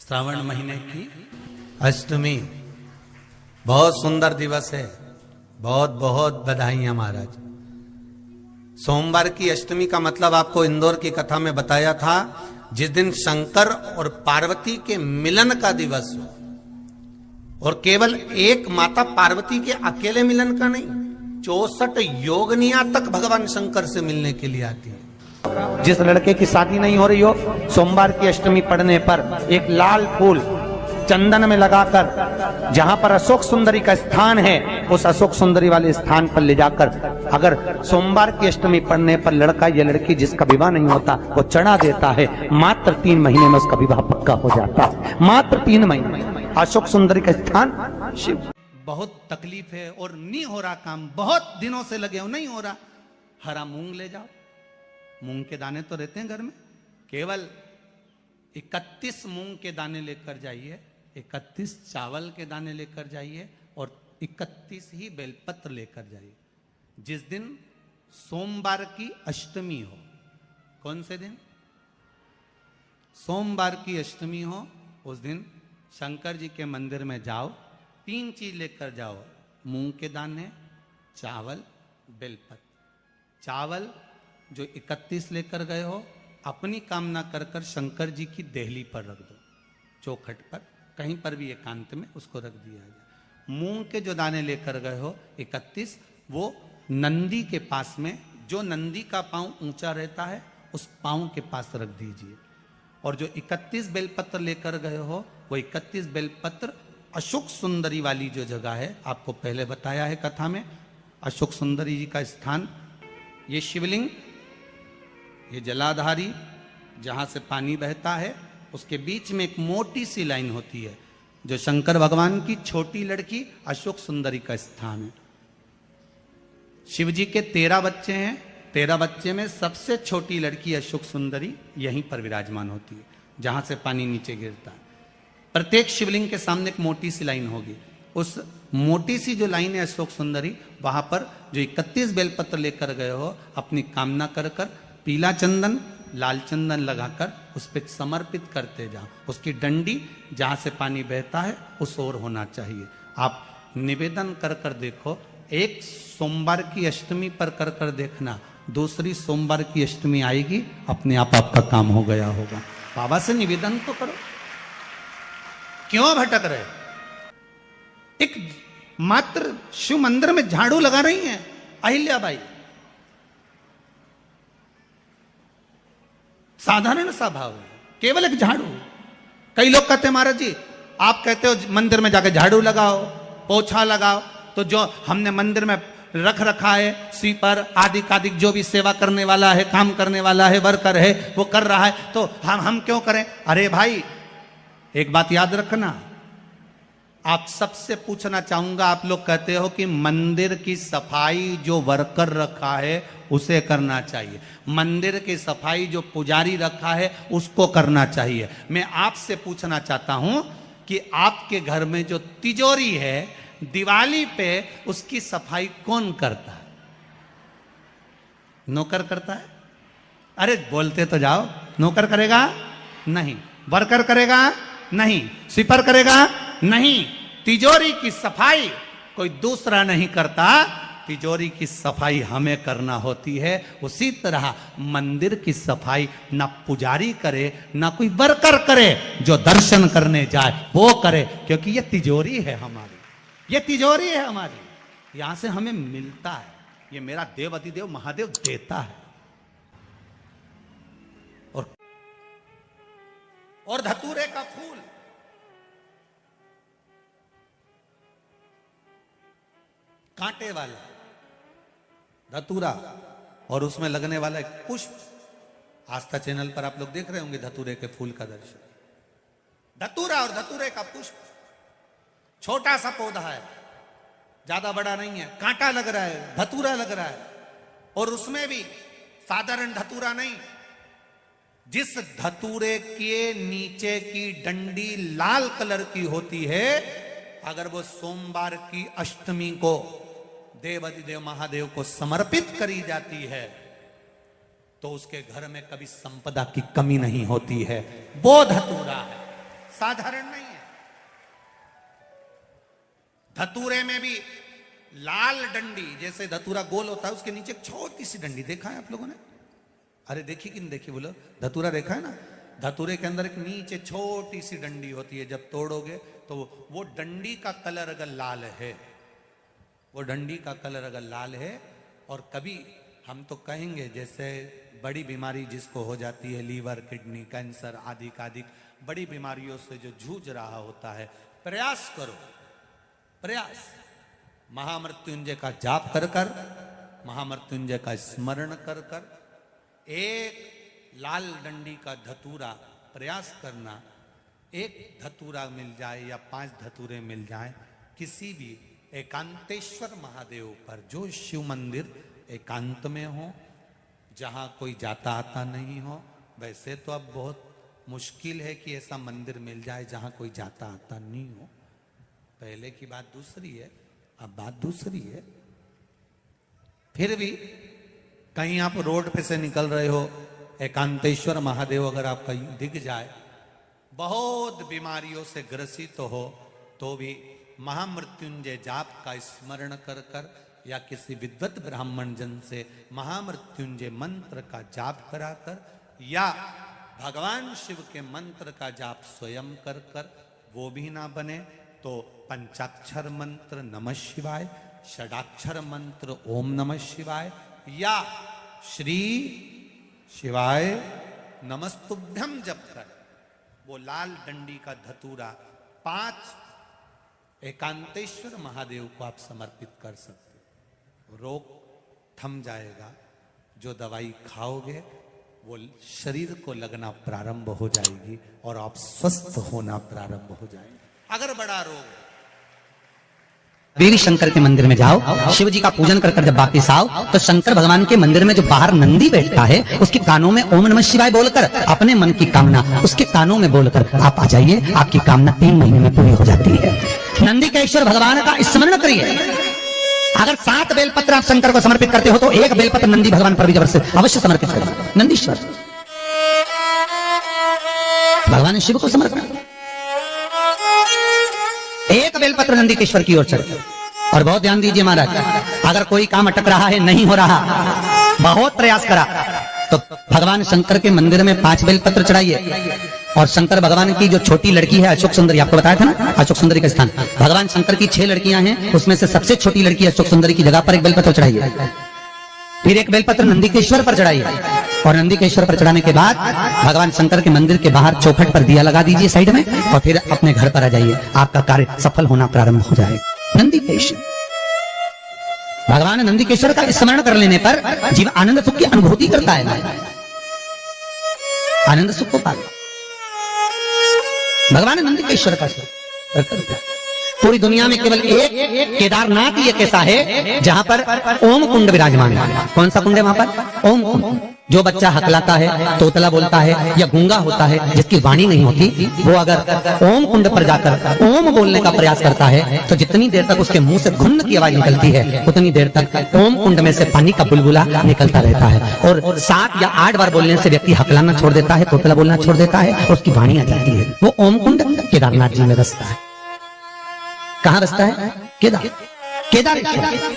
श्रावण महीने की अष्टमी बहुत सुंदर दिवस है। बहुत बहुत बधाइयां महाराज। सोमवार की अष्टमी का मतलब आपको इंदौर की कथा में बताया था, जिस दिन शंकर और पार्वती के मिलन का दिवस हो, और केवल एक माता पार्वती के अकेले मिलन का नहीं, 64 योगनिया तक भगवान शंकर से मिलने के लिए आती है। जिस लड़के की शादी नहीं हो रही हो, सोमवार की अष्टमी पड़ने पर एक लाल फूल चंदन में लगाकर, जहां पर अशोक सुंदरी का स्थान है, उस अशोक सुंदरी वाले स्थान पर ले जाकर, अगर सोमवार की अष्टमी पड़ने पर लड़का या लड़की जिसका विवाह नहीं होता वो चढ़ा देता है, मात्र 3 महीने में उसका विवाह पक्का हो जाता है। मात्र 3 महीने। अशोक सुंदरी का स्थान शिव। बहुत तकलीफ है और नहीं हो रहा काम, बहुत दिनों से लगे हो, नहीं हो रहा। हरा मूंग ले जाओ, मूंग के दाने तो रहते हैं घर में, केवल 31 मूंग के दाने लेकर जाइए, 31 चावल के दाने लेकर जाइए और 31 ही बेलपत्र लेकर जाइए। जिस दिन सोमवार की अष्टमी हो, कौन से दिन? सोमवार की अष्टमी हो, उस दिन शंकर जी के मंदिर में जाओ, 3 चीज लेकर जाओ, मूंग के दाने, चावल, बेलपत्र। चावल जो 31 लेकर गए हो, अपनी कामना कर कर शंकर जी की देहली पर रख दो, चौखट पर, कहीं पर भी एकांत में उसको रख दिया जाए। मूंग के जो दाने लेकर गए हो 31, वो नंदी के पास में, जो नंदी का पांव ऊंचा रहता है उस पांव के पास रख दीजिए। और जो 31 बेलपत्र लेकर गए हो, वो 31 बेलपत्र अशोक सुंदरी वाली जो जगह है, आपको पहले बताया है कथा में, अशोक सुंदरी जी का स्थान, ये शिवलिंग, ये जलाधारी जहां से पानी बहता है, उसके बीच में एक मोटी सी लाइन होती है, जो शंकर भगवान की छोटी लड़की अशोक सुंदरी का स्थान है। शिव जी के 13 बच्चे हैं, 13 बच्चे में सबसे छोटी लड़की अशोक सुंदरी यहीं पर विराजमान होती है, जहां से पानी नीचे गिरता है। प्रत्येक शिवलिंग के सामने एक मोटी सी लाइन होगी, उस मोटी सी जो लाइन है अशोक सुंदरी, वहां पर जो 31 बेलपत्र लेकर गए हो, अपनी कामना कर कर पीला चंदन, लाल चंदन लगाकर उस पर समर्पित करते जाओ। उसकी डंडी जहां से पानी बहता है उस ओर होना चाहिए। आप निवेदन कर कर देखो, एक सोमवार की अष्टमी पर कर कर देखना, दूसरी सोमवार की अष्टमी आएगी, अपने आप आपका काम हो गया होगा। बाबा से निवेदन तो करो, क्यों भटक रहे? एक मात्र शिव मंदिर में झाड़ू लगा रही हैं अहिल्याबाई, साधारण सा भाव है, केवल एक झाड़ू। कई लोग कहते हैं महाराज जी, आप कहते हो मंदिर में जाकर झाड़ू लगाओ, पोछा लगाओ, तो जो हमने मंदिर में रख रखा है स्वीपर आदि कादिक, जो भी सेवा करने वाला है, काम करने वाला है, वर्कर है, वो कर रहा है, तो हम क्यों करें? अरे भाई, एक बात याद रखना, आप सबसे पूछना चाहूंगा, आप लोग कहते हो कि मंदिर की सफाई जो वर्कर रखा है उसे करना चाहिए, मंदिर की सफाई जो पुजारी रखा है उसको करना चाहिए। मैं आपसे पूछना चाहता हूं कि आपके घर में जो तिजोरी है, दिवाली पे उसकी सफाई कौन करता है? नौकर करता है? अरे बोलते तो जाओ। नौकर करेगा? नहीं। वर्कर करेगा? नहीं। स्वीपर करेगा? नहीं। तिजोरी की सफाई कोई दूसरा नहीं करता, तिजोरी की सफाई हमें करना होती है। उसी तरह मंदिर की सफाई ना पुजारी करे, ना कोई वर्कर करे, जो दर्शन करने जाए वो करे, क्योंकि ये तिजोरी है हमारी, ये तिजोरी है हमारी, यहां से हमें मिलता है, ये मेरा देव अधिदेव महादेव देता है। और धतूरे का फूल, कांटे वाला धतूरा, और उसमें लगने वाला एक पुष्प, आस्था चैनल पर आप लोग देख रहे होंगे धतूरे के फूल का दर्शन। धतूरा और धतूरे का पुष्प, छोटा सा पौधा है, ज्यादा बड़ा नहीं है, कांटा लग रहा है, धतूरा लग रहा है, और उसमें भी साधारण धतूरा नहीं, जिस धतूरे के नीचे की डंडी लाल कलर की होती है, अगर वो सोमवार की अष्टमी को देव अधिदेव महादेव को समर्पित करी जाती है, तो उसके घर में कभी संपदा की कमी नहीं होती है। वो धतूरा है। साधारण नहीं है। धतूरे में भी लाल डंडी, जैसे धतूरा गोल होता है उसके नीचे एक छोटी सी डंडी, देखा है आप लोगों ने? अरे देखी कि नहीं देखी बोलो? धतूरा देखा है ना? धतूरे के अंदर एक नीचे छोटी सी डंडी होती है, जब तोड़ोगे तो वो डंडी का कलर अगर लाल है, वो डंडी का कलर अगर लाल है, और कभी हम तो कहेंगे जैसे बड़ी बीमारी जिसको हो जाती है, लीवर, किडनी, कैंसर आदि आदि बड़ी बीमारियों से जो जूझ रहा होता है, प्रयास करो, प्रयास महामृत्युंजय का जाप कर कर, महामृत्युंजय का स्मरण कर कर, एक लाल डंडी का धतूरा प्रयास करना, एक धतूरा मिल जाए या 5 धतूरे मिल जाए किसी भी एकांतेश्वर महादेव पर, जो शिव मंदिर एकांत में हो, जहां कोई जाता आता नहीं हो। वैसे तो अब बहुत मुश्किल है कि ऐसा मंदिर मिल जाए जहां कोई जाता आता नहीं हो। पहले की बात दूसरी है, अब बात दूसरी है। फिर भी कहीं आप रोड पे से निकल रहे हो, एकांतेश्वर महादेव अगर आप कहीं दिख जाए, बहुत बीमारियों से ग्रसित हो, तो भी महामृत्युंजय जाप का स्मरण कर कर या किसी विद्वत ब्राह्मण जन से महामृत्युंजय मंत्र का जाप कराकर, या भगवान शिव के मंत्र का जाप स्वयं कर कर, वो भी ना बने तो पंचाक्षर मंत्र नमः शिवाय, षडाक्षर मंत्र ओम नमः शिवाय, या श्री शिवाय नमस्तुभ्यम जप कर वो लाल डंडी का धतूरा 5 एकांतेश्वर महादेव को आप समर्पित कर सकते। रोग थम जाएगा, जो दवाई खाओगे वो शरीर को लगना प्रारंभ हो जाएगी और आप स्वस्थ होना प्रारंभ हो जाएंगे। अगर बड़ा रोग है, देवी शंकर के मंदिर में जाओ, शिव जी का पूजन कर जब वापिस आओ तो शंकर भगवान के मंदिर में जो बाहर नंदी बैठता है उसके कानों में ओम नमः शिवाय बोलकर अपने मन की कामना उसके कानों में बोलकर आप आ जाइए, आपकी कामना 3 महीने में पूरी हो जाती है। नंदी के ईश्वर भगवान का स्मरण करिए। अगर 7 बेलपत्र आप शंकर को समर्पित करते हो तो 1 बेलपत्र नंदी भगवान पर भी जबरदस्त अवश्य समर्पित करें। नंदीश्वर भगवान शिव को समर्पण, 1 बेलपत्र नंदीकेश्वर की ओर चढ़े। और बहुत ध्यान दीजिए महाराज, अगर कोई काम अटक रहा है, नहीं हो रहा, बहुत प्रयास करा, तो भगवान शंकर के मंदिर में 5 बेलपत्र चढ़ाइए। और शंकर भगवान की जो छोटी लड़की है अशोक सुंदरी, आपको बताया था ना अशोक सुंदरी का स्थान, भगवान शंकर की 6 लड़कियां हैं, उसमें से सबसे छोटी लड़की अशोक सुंदरी की जगह पर 1 बेलपत्र चढ़ाइए। फिर 1 बेलपत्र नंदीकेश्वर पर चढ़ाइए। और नंदीकेश्वर पर चढ़ाने के बाद भगवान शंकर के मंदिर के बाहर चौखट पर दिया लगा दीजिए साइड में, और फिर अपने घर पर आ जाइए, आपका कार्य सफल होना प्रारंभ हो जाएगा। नंदीकेश्वर भगवान नंदीकेश्वर का स्मरण कर लेने पर जीव आनंद सुख की अनुभूति करता है, आनंद सुख को पाता। भगवान नंदीकेश्वर का पूरी दुनिया में केवल एक केदारनाथ ही एक ऐसा है जहां पर ओम कुंड विराजमान है। कौन सा कुंड है वहां पर? ओम कुंड। जो बच्चा हकलाता है, तोतला बोलता है या गूंगा होता है, जिसकी वाणी नहीं होती, वो अगर ओम कुंड पर जाकर ओम बोलने का प्रयास करता है तो जितनी देर तक उसके मुंह से घुन्न की आवाज निकलती है उतनी देर तक ओम कुंड में से पानी का बुलबुला निकलता रहता है। और 7 या 8 बार बोलने से व्यक्ति हकलाना छोड़ देता है, तोतला बोलना छोड़ देता है और उसकी वाणी आ जाती है। वो ओम कुंड केदारनाथ जी में बसता है। कहां बसता है? केदारेश्वर।